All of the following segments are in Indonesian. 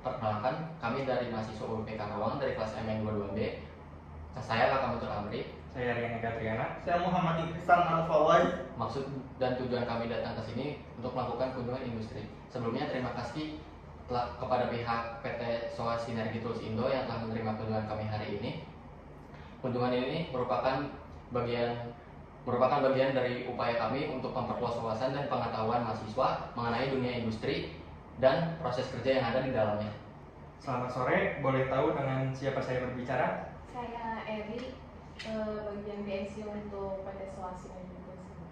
Perkenalkan, kami dari mahasiswa UPK Karawang dari kelas MN22B. Saya Kakak Mutul Amri. Saya Rian Katriana. Saya Muhammad Iksan Al-Fawai. Maksud dan tujuan kami datang ke sini untuk melakukan kunjungan industri. Sebelumnya terima kasih kepada pihak PT SOA Sinergi Tools Indo yang telah menerima kunjungan kami hari ini. Kunjungan ini merupakan bagian dari upaya kami untuk memperluas wawasan dan pengetahuan mahasiswa mengenai dunia industri dan proses kerja yang ada di dalamnya. Selamat sore, boleh tahu dengan siapa saya berbicara? Saya Eri, bagian BSC untuk PT SOA Sinergi Tools Indo.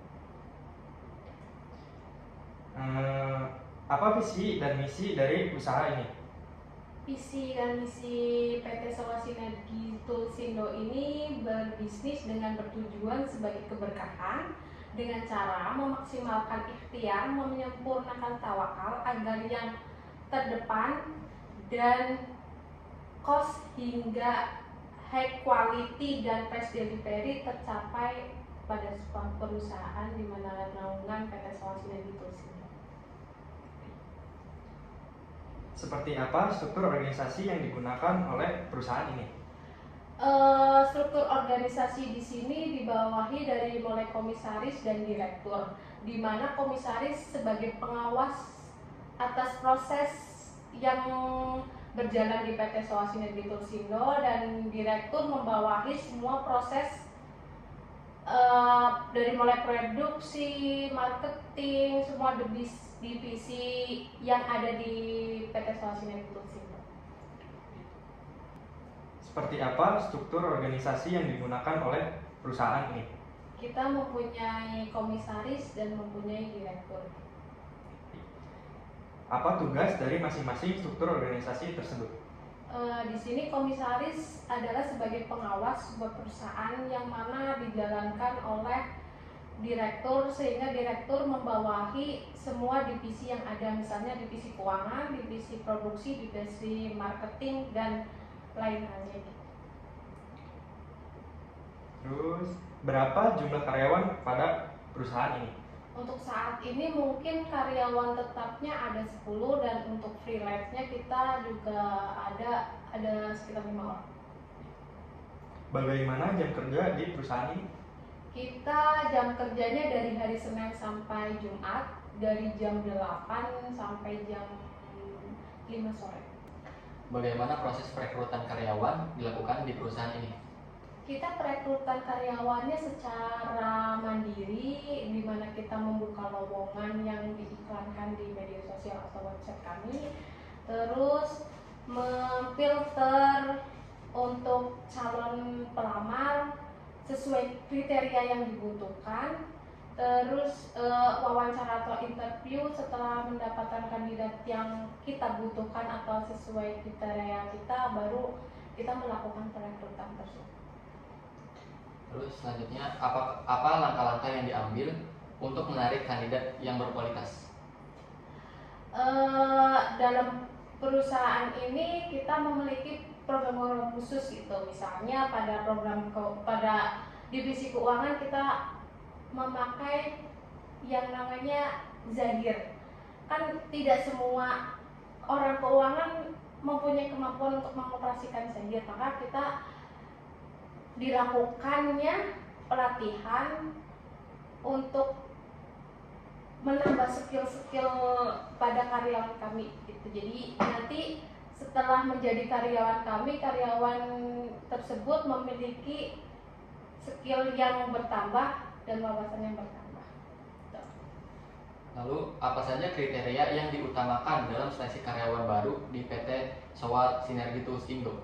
Apa visi dan misi dari usaha ini? Visi dan misi PT SOA Sinergi Tools Indo ini berbisnis dengan bertujuan sebagai keberkahan dengan cara memaksimalkan ikhtiar, menyempurnakan tawakal agar yang terdepan dan cost hingga high quality dan fast delivery tercapai pada sebuah perusahaan di mana naungan PT SOA Sinergi Tools Indo. Seperti apa struktur organisasi yang digunakan oleh perusahaan ini? Struktur organisasi di sini dibawahi dari mulai komisaris dan direktur, di mana komisaris sebagai pengawas atas proses yang berjalan di PT SOA Sinergi Tools Indo, dan direktur membawahi semua proses dari mulai produksi, marketing, semua divisi yang ada di PT SOA Sinergi Tools Indo. Seperti apa struktur organisasi yang digunakan oleh perusahaan ini? Kita mempunyai komisaris dan mempunyai direktur. Apa tugas dari masing-masing struktur organisasi tersebut? Di sini komisaris adalah sebagai pengawas sebuah perusahaan yang mana dijalankan oleh direktur, sehingga direktur membawahi semua divisi yang ada, misalnya divisi keuangan, divisi produksi, divisi marketing, dan lain-lainnya. Terus, berapa jumlah karyawan pada perusahaan ini? Untuk saat ini mungkin karyawan tetapnya ada 10, dan untuk freelance-nya kita juga ada sekitar 5 orang. Bagaimana jam kerja di perusahaan ini? Kita jam kerjanya dari hari Senin sampai Jumat, dari jam 8 sampai jam 5 sore. Bagaimana proses perekrutan karyawan dilakukan di perusahaan ini? Kita perekrutan karyawannya secara mandiri, di mana kita membuka lowongan yang diiklankan di media sosial atau website kami. Terus memfilter untuk calon pelamar sesuai kriteria yang dibutuhkan. Terus wawancara atau interview setelah mendapatkan kandidat yang kita butuhkan atau sesuai kriteria kita, baru kita melakukan perekrutan tersebut. Terus selanjutnya, apa langkah-langkah yang diambil untuk menarik kandidat yang berkualitas? Dalam perusahaan ini kita memiliki program-program khusus gitu. Misalnya pada divisi keuangan kita memakai yang namanya Zahir. Kan tidak semua orang keuangan mempunyai kemampuan untuk mengoperasikan Zahir, maka kita dilakukannya pelatihan untuk menambah skill-skill pada karyawan kami gitu. Jadi nanti setelah menjadi karyawan kami, karyawan tersebut memiliki skill yang bertambah dan wawasan yang bertambah. Lalu apa saja kriteria yang diutamakan dalam seleksi karyawan baru di PT SOA Sinergi Tools Indo?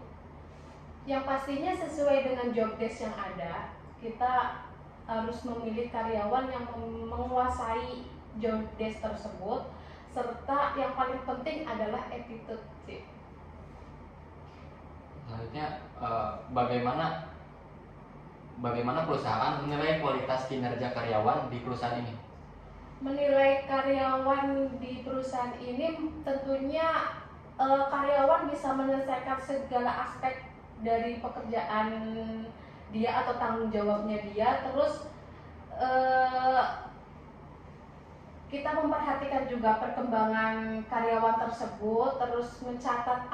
Yang pastinya sesuai dengan job desk yang ada, kita harus memilih karyawan yang menguasai job desk tersebut, serta yang paling penting adalah attitude. Selanjutnya, bagaimana perusahaan menilai kualitas kinerja karyawan di perusahaan ini? Menilai karyawan di perusahaan ini tentunya karyawan bisa menyelesaikan segala aspek dari pekerjaan dia atau tanggung jawabnya dia. Terus kita memperhatikan juga perkembangan karyawan tersebut, terus mencatat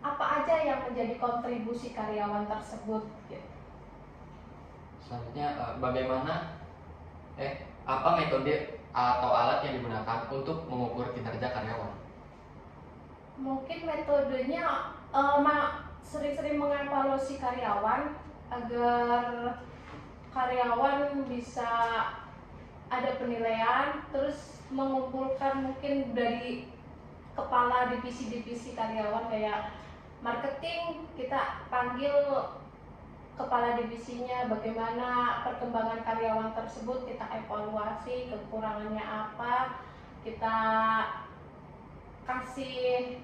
apa aja yang menjadi kontribusi karyawan tersebut gitu. Selanjutnya apa metode atau alat yang digunakan untuk mengukur kinerja karyawan? Mungkin metodenya sering-sering mengevaluasi karyawan agar karyawan bisa ada penilaian, terus mengumpulkan mungkin dari kepala divisi-divisi karyawan kayak marketing, kita panggil kepala divisinya bagaimana perkembangan karyawan tersebut, kita evaluasi kekurangannya apa, kita kasih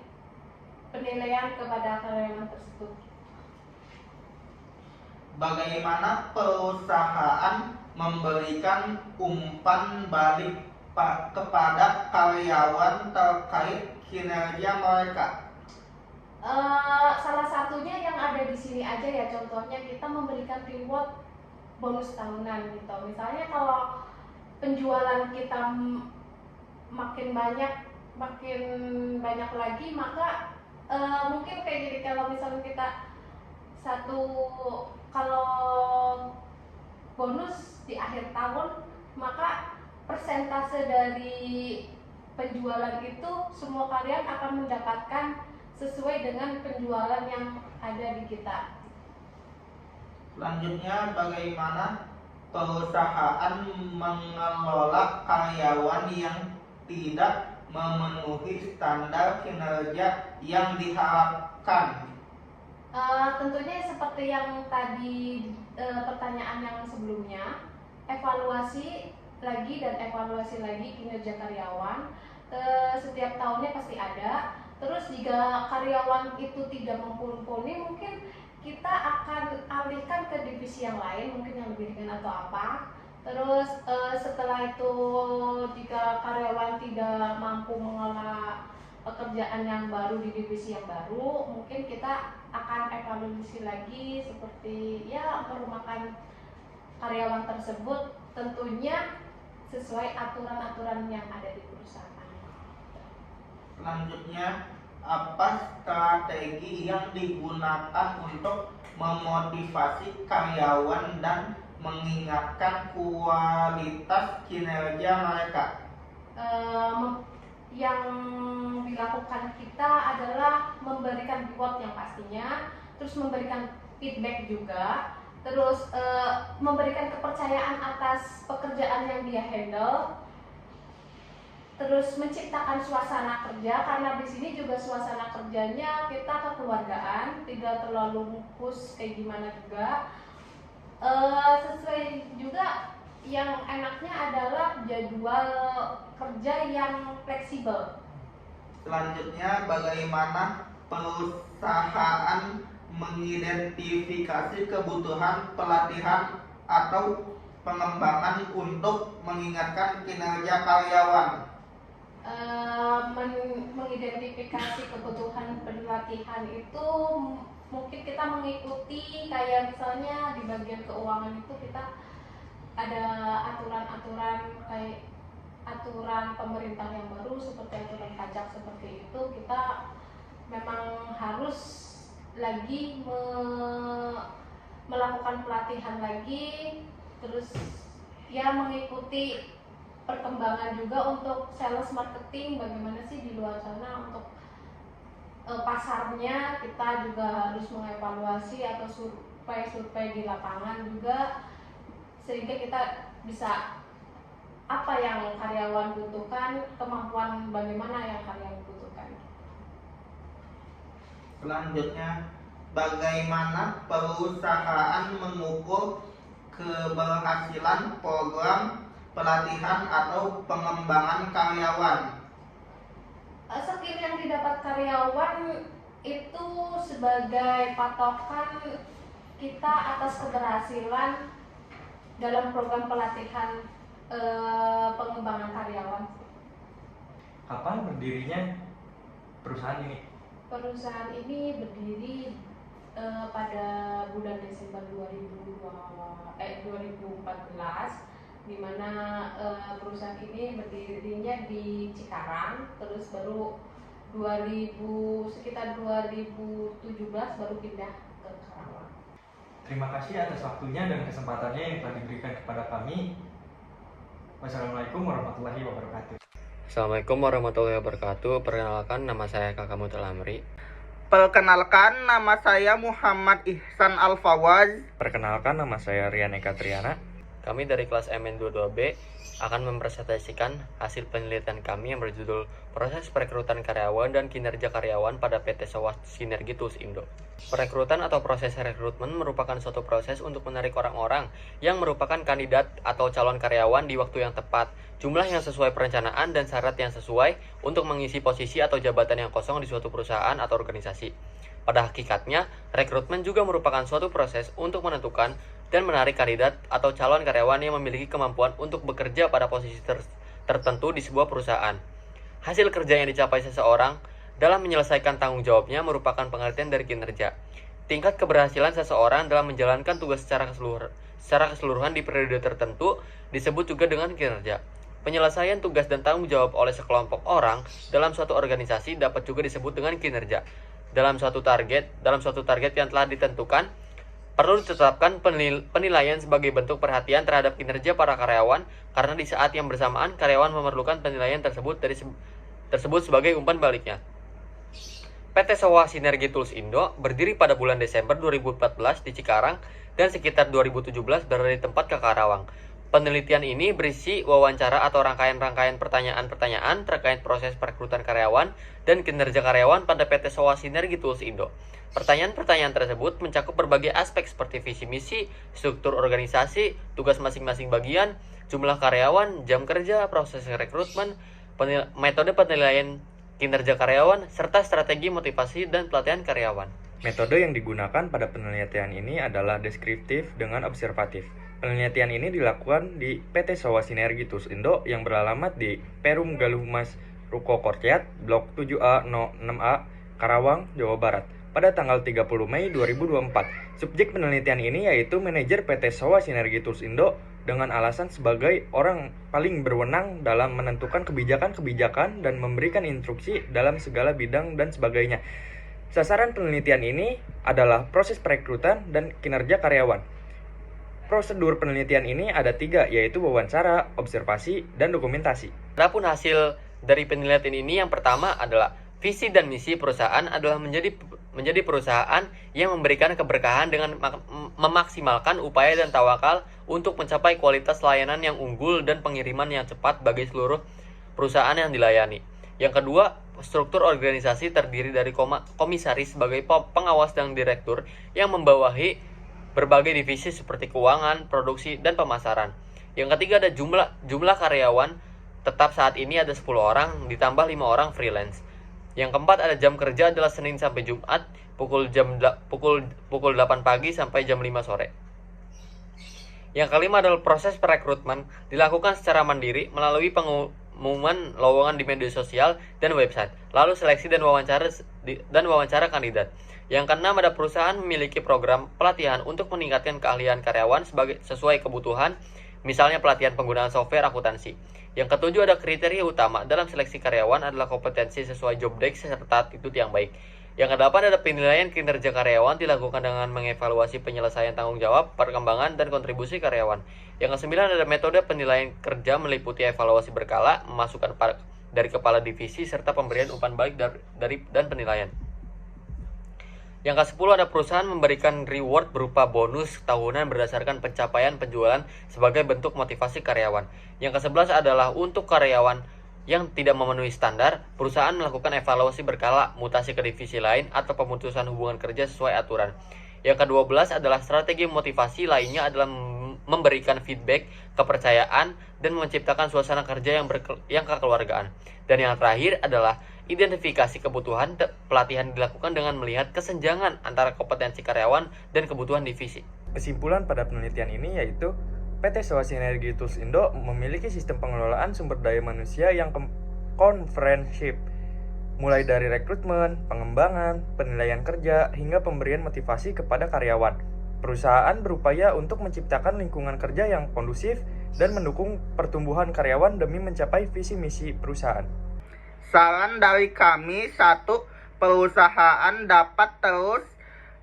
penilaian kepada karyawan tersebut. Bagaimana perusahaan memberikan umpan balik kepada karyawan terkait kinerja mereka? Salah satunya yang ada di sini aja ya, contohnya kita memberikan reward bonus tahunan gitu. Misalnya kalau penjualan kita makin banyak lagi, maka mungkin kayak gini, kalau misalnya kita kalau bonus di akhir tahun, maka persentase dari penjualan itu semua karyawan akan mendapatkan sesuai dengan penjualan yang ada di kita. Selanjutnya, bagaimana perusahaan mengelola karyawan yang tidak memenuhi standar kinerja yang diharapkan? Tentunya seperti yang tadi pertanyaan yang sebelumnya, evaluasi lagi dan evaluasi lagi kinerja karyawan. Setiap tahunnya pasti ada. Terus jika karyawan itu tidak mumpuni, mungkin kita akan alihkan ke divisi yang lain, mungkin yang lebih ringan atau apa. Terus setelah itu jika karyawan tidak mampu mengelola pekerjaan yang baru di divisi yang baru, mungkin kita akan evaluasi lagi seperti ya merumahkan karyawan tersebut, tentunya sesuai aturan-aturan yang ada di perusahaan. Selanjutnya, apa strategi yang digunakan untuk memotivasi karyawan dan mengingatkan kualitas kinerja mereka? Yang dilakukan kita adalah memberikan reward yang pastinya, terus memberikan feedback juga, terus memberikan kepercayaan atas pekerjaan yang dia handle, terus menciptakan suasana kerja, karena di sini juga suasana kerjanya kita kekeluargaan, tidak terlalu push kayak gimana juga. Sesuai juga, yang enaknya adalah jadwal kerja yang fleksibel. Selanjutnya, bagaimana perusahaan mengidentifikasi kebutuhan pelatihan atau pengembangan untuk mengingatkan kinerja karyawan? Mengidentifikasi kebutuhan pelatihan itu mungkin kita mengikuti kayak misalnya di bagian keuangan itu kita ada aturan-aturan kayak aturan pemerintah yang baru seperti aturan pajak seperti itu, kita memang harus lagi melakukan pelatihan lagi, terus ya mengikuti perkembangan juga untuk sales marketing, bagaimana sih di luar sana untuk pasarnya. Kita juga harus mengevaluasi atau survei di lapangan juga, sehingga kita bisa apa yang karyawan butuhkan, kemampuan bagaimana yang karyawan butuhkan. Selanjutnya, bagaimana perusahaan mengukur keberhasilan program pelatihan atau pengembangan karyawan? Skill yang didapat karyawan itu sebagai patokan kita atas keberhasilan dalam program pelatihan pengembangan karyawan. Kapan berdirinya perusahaan ini? Perusahaan ini berdiri pada bulan Desember 2014, di mana perusahaan ini berdirinya di Cikarang, terus baru sekitar 2017 baru pindah ke Karawang. Terima kasih atas waktunya dan kesempatannya yang telah diberikan kepada kami. Wassalamualaikum warahmatullahi wabarakatuh. Assalamualaikum warahmatullahi wabarakatuh. Perkenalkan, nama saya Kakak Mutul Amri. Perkenalkan, nama saya Muhammad Ihsan Al-Fawaz. Perkenalkan, nama saya Rian Eka Triana. Kami dari kelas MN22B akan mempresentasikan hasil penelitian kami yang berjudul Proses Perekrutan Karyawan dan Kinerja Karyawan pada PT Sowas Sinergi Tools Indo. Perekrutan atau proses rekrutmen merupakan suatu proses untuk menarik orang-orang yang merupakan kandidat atau calon karyawan di waktu yang tepat, jumlah yang sesuai perencanaan dan syarat yang sesuai untuk mengisi posisi atau jabatan yang kosong di suatu perusahaan atau organisasi. Pada hakikatnya, rekrutmen juga merupakan suatu proses untuk menentukan dan menarik kandidat atau calon karyawan yang memiliki kemampuan untuk bekerja pada posisi tertentu di sebuah perusahaan. Hasil kerja yang dicapai seseorang dalam menyelesaikan tanggung jawabnya merupakan pengertian dari kinerja. Tingkat keberhasilan seseorang dalam menjalankan tugas secara keseluruhan di periode tertentu disebut juga dengan kinerja. Penyelesaian tugas dan tanggung jawab oleh sekelompok orang dalam suatu organisasi dapat juga disebut dengan kinerja. Dalam suatu target yang telah ditentukan, perlu ditetapkan penilaian sebagai bentuk perhatian terhadap kinerja para karyawan, karena di saat yang bersamaan karyawan memerlukan penilaian tersebut sebagai umpan baliknya. PT Sowas Sinergi Tools Indo berdiri pada bulan Desember 2014 di Cikarang dan sekitar 2017 berada di tempat ke Karawang. Penelitian ini berisi wawancara atau rangkaian-rangkaian pertanyaan-pertanyaan terkait proses perekrutan karyawan dan kinerja karyawan pada PT Sowas Sinergi Tools Indo. Pertanyaan-pertanyaan tersebut mencakup berbagai aspek seperti visi misi, struktur organisasi, tugas masing-masing bagian, jumlah karyawan, jam kerja, proses rekrutmen, metode penilaian kinerja karyawan, serta strategi motivasi dan pelatihan karyawan. Metode yang digunakan pada penelitian ini adalah deskriptif dengan observatif. Penelitian ini dilakukan di PT Sowas Sinergi Tools Indo yang beralamat di Perum Galuh Mas Ruko Korciat, Blok 7A 06A, Karawang, Jawa Barat, pada tanggal 30 Mei 2024. Subjek penelitian ini yaitu manajer PT Sowas Sinergi Tools Indo dengan alasan sebagai orang paling berwenang dalam menentukan kebijakan-kebijakan dan memberikan instruksi dalam segala bidang dan sebagainya. Sasaran penelitian ini adalah proses perekrutan dan kinerja karyawan. Prosedur penelitian ini ada 3, yaitu wawancara, observasi, dan dokumentasi. Adapun hasil dari penelitian ini yang pertama adalah visi dan misi perusahaan adalah menjadi perusahaan yang memberikan keberkahan dengan memaksimalkan upaya dan tawakal untuk mencapai kualitas layanan yang unggul dan pengiriman yang cepat bagi seluruh perusahaan yang dilayani. Yang kedua, struktur organisasi terdiri dari komisaris sebagai pengawas dan direktur yang membawahi berbagai divisi seperti keuangan, produksi, dan pemasaran. Yang ketiga ada jumlah karyawan tetap saat ini ada 10 orang ditambah 5 orang freelance. Yang keempat ada jam kerja adalah Senin sampai Jumat pukul 8 pagi sampai jam 5 sore. Yang kelima adalah proses perekrutmen dilakukan secara mandiri melalui pengumuman lowongan di media sosial dan website, lalu seleksi dan wawancara kandidat. Yang keenam ada perusahaan memiliki program pelatihan untuk meningkatkan keahlian karyawan sesuai kebutuhan, misalnya pelatihan penggunaan software akuntansi. Yang ketujuh ada kriteria utama dalam seleksi karyawan adalah kompetensi sesuai job desk serta attitude yang baik. Yang kedelapan ada penilaian kinerja karyawan dilakukan dengan mengevaluasi penyelesaian tanggung jawab, perkembangan, dan kontribusi karyawan. Yang kesembilan ada metode penilaian kerja meliputi evaluasi berkala, memasukkan dari kepala divisi, serta pemberian umpan balik dan penilaian. Yang ke-10 ada perusahaan memberikan reward berupa bonus tahunan berdasarkan pencapaian penjualan sebagai bentuk motivasi karyawan. Yang ke-11 adalah untuk karyawan yang tidak memenuhi standar, perusahaan melakukan evaluasi berkala, mutasi ke divisi lain, atau pemutusan hubungan kerja sesuai aturan. Yang ke-12 adalah strategi motivasi lainnya adalah memberikan feedback, kepercayaan, dan menciptakan suasana kerja yang kekeluargaan. Dan yang terakhir adalah identifikasi kebutuhan. Pelatihan dilakukan dengan melihat kesenjangan antara kompetensi karyawan dan kebutuhan divisi. Kesimpulan pada penelitian ini yaitu PT Sowas Sinergi Tools Indo memiliki sistem pengelolaan sumber daya manusia yang komprehensif, mulai dari rekrutmen, pengembangan, penilaian kerja, hingga pemberian motivasi kepada karyawan. Perusahaan berupaya untuk menciptakan lingkungan kerja yang kondusif, dan mendukung pertumbuhan karyawan demi mencapai visi misi perusahaan. Saran dari kami, 1. Perusahaan dapat terus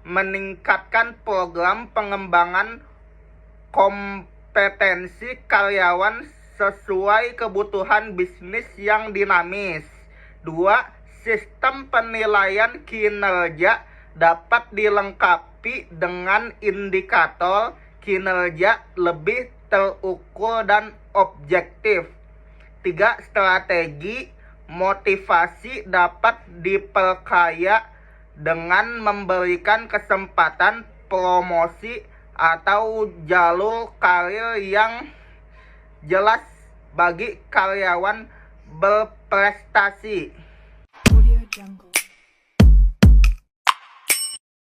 meningkatkan program pengembangan kompetensi karyawan sesuai kebutuhan bisnis yang dinamis. 2. Sistem penilaian kinerja dapat dilengkapi dengan indikator kinerja lebih terukur dan objektif. 3. Strategi motivasi dapat diperkaya dengan memberikan kesempatan promosi atau jalur karir yang jelas bagi karyawan berprestasi. Audio Jungle.